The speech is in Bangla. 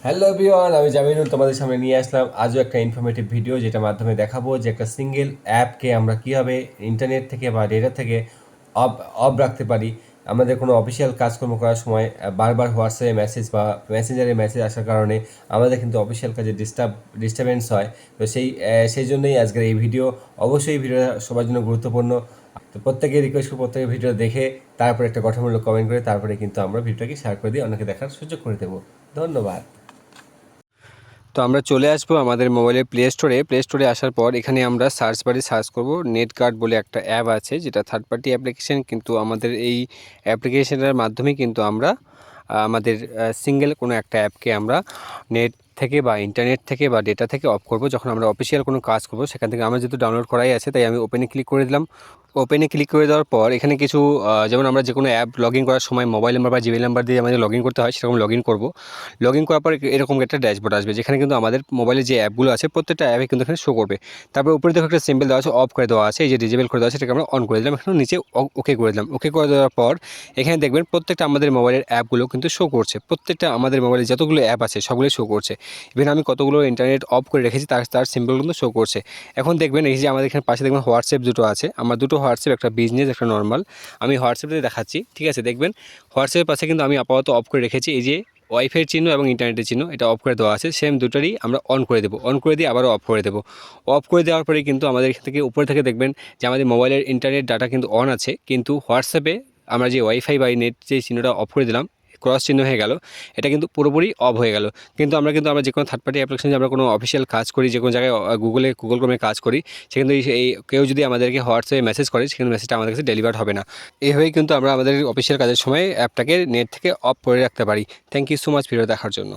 হ্যালো এভরিওয়ান, আমি জামিনুল তোমাদের সামনে নিয়ে আসলাম আজও একটা ইনফরমেটিভ ভিডিও, যেটার মাধ্যমে দেখাবো যে একটা সিঙ্গেল অ্যাপকে আমরা কীভাবে ইন্টারনেট থেকে বা ডেটা থেকে অফ অফ রাখতে পারি। আমাদের কোনো অফিসিয়াল কাজকর্ম করার সময় বারবার হোয়াটসঅ্যাপে মেসেজ বা মেসেঞ্জারে মেসেজ আসার কারণে আমাদের কিন্তু অফিসিয়াল কাজে ডিস্টারবেন্স হয়। তো সেই জন্যই আজকের এই ভিডিও। অবশ্যই এই ভিডিওটা সবার জন্য গুরুত্বপূর্ণ। তো প্রত্যেকে রিকোয়েস্ট করবো প্রত্যেকের ভিডিও দেখে তারপরে একটা গঠনমূলক কমেন্ট করে তারপরে কিন্তু আমরা ভিডিওটাকে শেয়ার করে দিয়ে অন্যকে দেখার সুযোগ করে দেবো। ধন্যবাদ। তো আমরা চলে আসবো আমাদের মোবাইলের প্লে স্টোরে আসার পর এখানে আমরা সার্চ বারে সার্চ করব নেট গার্ড বলে একটা অ্যাপ আছে, যেটা থার্ড পার্টি অ্যাপ্লিকেশান। কিন্তু আমাদের এই অ্যাপ্লিকেশানের মাধ্যমে কিন্তু আমরা আমাদের সিঙ্গেল কোনো একটা অ্যাপকে আমরা নেট থেকে বা ইন্টারনেট থেকে বা ডেটা থেকে অফ করব যখন আমরা অফিসিয়াল কোনো কাজ করব। সেখান থেকে আমরা যেহেতু ডাউনলোড করাই আছে, তাই আমি ওপেনে ক্লিক করে দিলাম। ওপেনে ক্লিক করে দেওয়ার পর এখানে কিছু যেমন আমরা যে কোনো অ্যাপ লগ ইন করার সময় মোবাইল নাম্বার বা জিমেল নাম্বার দিয়ে আমাদের লগ ইন করতে হয়, সেরকম লগ ইন করবো। লগ ইন করার পর এরকম একটা ড্যাশবোর্ড আসবে, যেখানে কিন্তু আমাদের মোবাইলে যে অ্যাপগুলো আছে প্রত্যেকটা অ্যাপে কিন্তু এখানে শো করবে। তারপর উপরে দেখো একটা সিম্বল দেওয়া আছে, অফ করে দেওয়া আছে, এই যে ডিজেবল করে দেওয়া আছে, সেটাকে আমরা অন করে দিলাম। এখানে নিচে ওকে করে দিলাম। ওকে করে দেওয়ার পর এখানে দেখবেন প্রত্যেকটা আমাদের মোবাইলের অ্যাপগুলো কিন্তু শো করছে। প্রত্যেকটা আমাদের মোবাইলে যতগুলো অ্যাপ আছে সবগুলোই শো করছে। ইভেন আমি কতগুলো ইন্টারনেট অফ করে রেখেছি তার সিম্বল কিন্তু শো করছে। এখন দেখবেন এই যে আমাদের এখানে পাশে দেখবেন হোয়াটসঅ্যাপ দুটো আছে। আমার দুটো হোয়াটসঅ্যাপ, একটা বিজনেস একটা নর্মাল। আমি হোয়াটসঅ্যাপে দেখাচ্ছি, ঠিক আছে? দেখবেন হোয়াটসঅ্যাপের পাশে কিন্তু আমি আপাতত অফ করে রেখেছি এই যে ওয়াইফাইয়ের চিহ্ন এবং ইন্টারনেটের চিহ্ন, এটা অফ করে দেওয়া আছে। সেম দুটোরই আমরা অন করে দেবো। অন করে দিয়ে আবারও অফ করে দেবো। অফ করে দেওয়ার পরে কিন্তু আমাদের এখান থেকে উপরে থেকে দেখবেন যে আমাদের মোবাইলের ইন্টারনেট ডাটা কিন্তু অন আছে, কিন্তু হোয়াটসঅ্যাপে আমরা যে ওয়াইফাই বা নেট যে চিহ্নটা অফ করে দিলাম, ক্রস চিহ্ন হয়ে গেল, এটা কিন্তু পুরোপুরি অফ হয়ে গেল। কিন্তু আমরা যে কোনো থার্ড পার্টি অ্যাপ্লিকেশনে আমরা কোনো অফিসিয়াল কাজ করি, যে কোনো জায়গায় গুগল ক্রোমে কাজ করি, সেখানে এই কেউ যদি আমাদেরকে হোয়াটসঅ্যাপে মেসেজ করে, সেখানে মেসেজটা আমাদের কাছে ডেলিভার হবে না। এইভাবেই কিন্তু আমরা আমাদের অফিসিয়াল কাজের সময় অ্যাপটাকে নেট থেকে অফ করে রাখতে পারি। Thank you so much video দেখার জন্য।